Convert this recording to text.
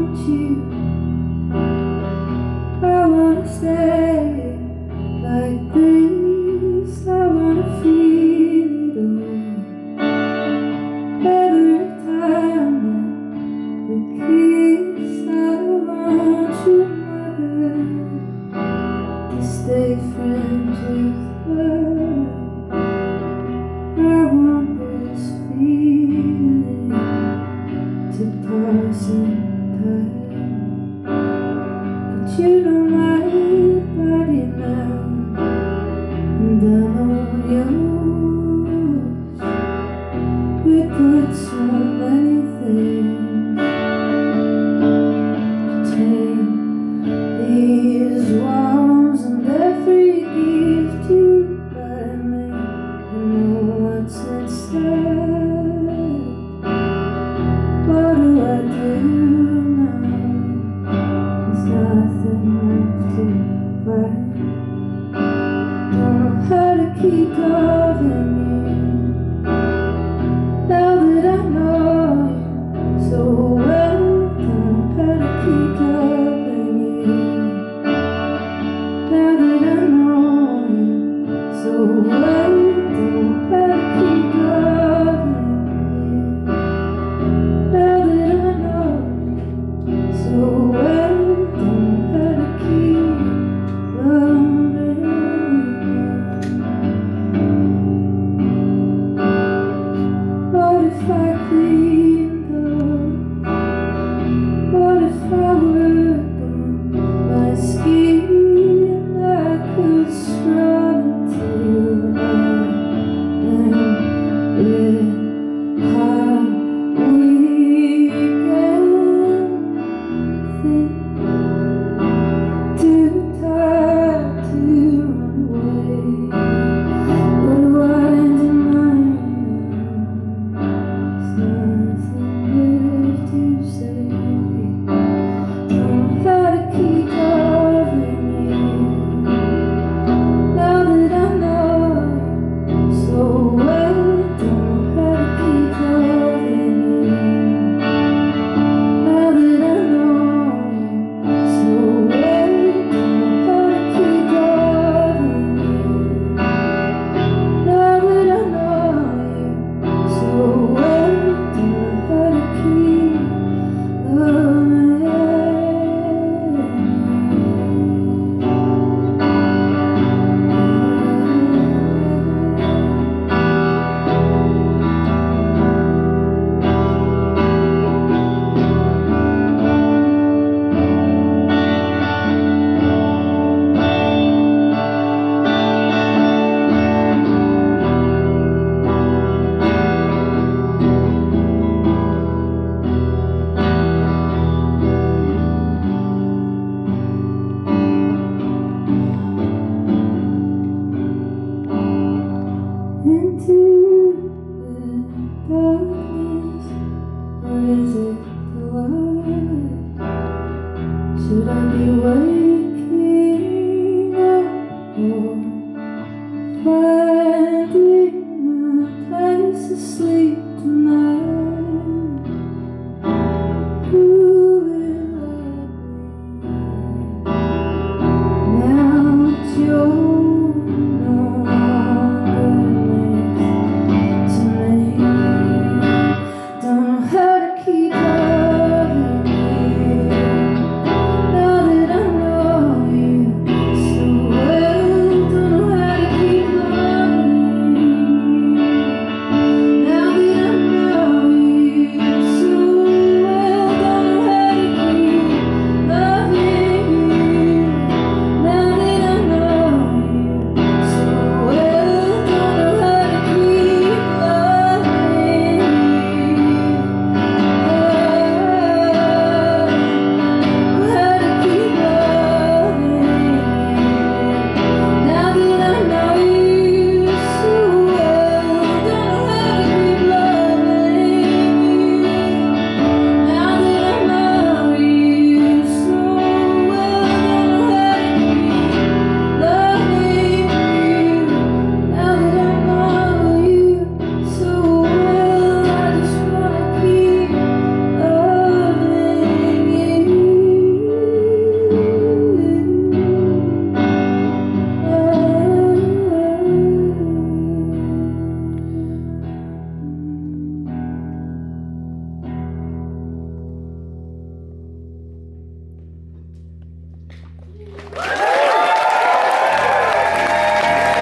want you. I wanna stay like this. I wanna feel it all. Every time that we kiss, I want you, mother, to stay friends with her. I want this feeling to pass and pass. But you know my body now, and I know yours. We put so many things between these walls, and every gift you buy me, I know what's inside. What do I do now? There's nothing left to fight. Don't know how to keep loving you now that I know you so well. Don't know how to keep loving you now that I know you so well. Don't know how to keep loving you now that I know you so well. Don't know how to keep loving you. What if I cleaned up? What if I worked on my skin? I could scrub until I am red hot weekend. Think too tired to run away. What do I deny? There's nothing left to say. Don't know how to keep loving you now that I know you so well. Don't know how to keep loving you now that I know you so well. Don't know how to keep loving you now that I know you so well. Don't know how to keep loving you. Into the darkness, or is it the light? Should I be waking up or finding a place to sleep tonight? Ooh.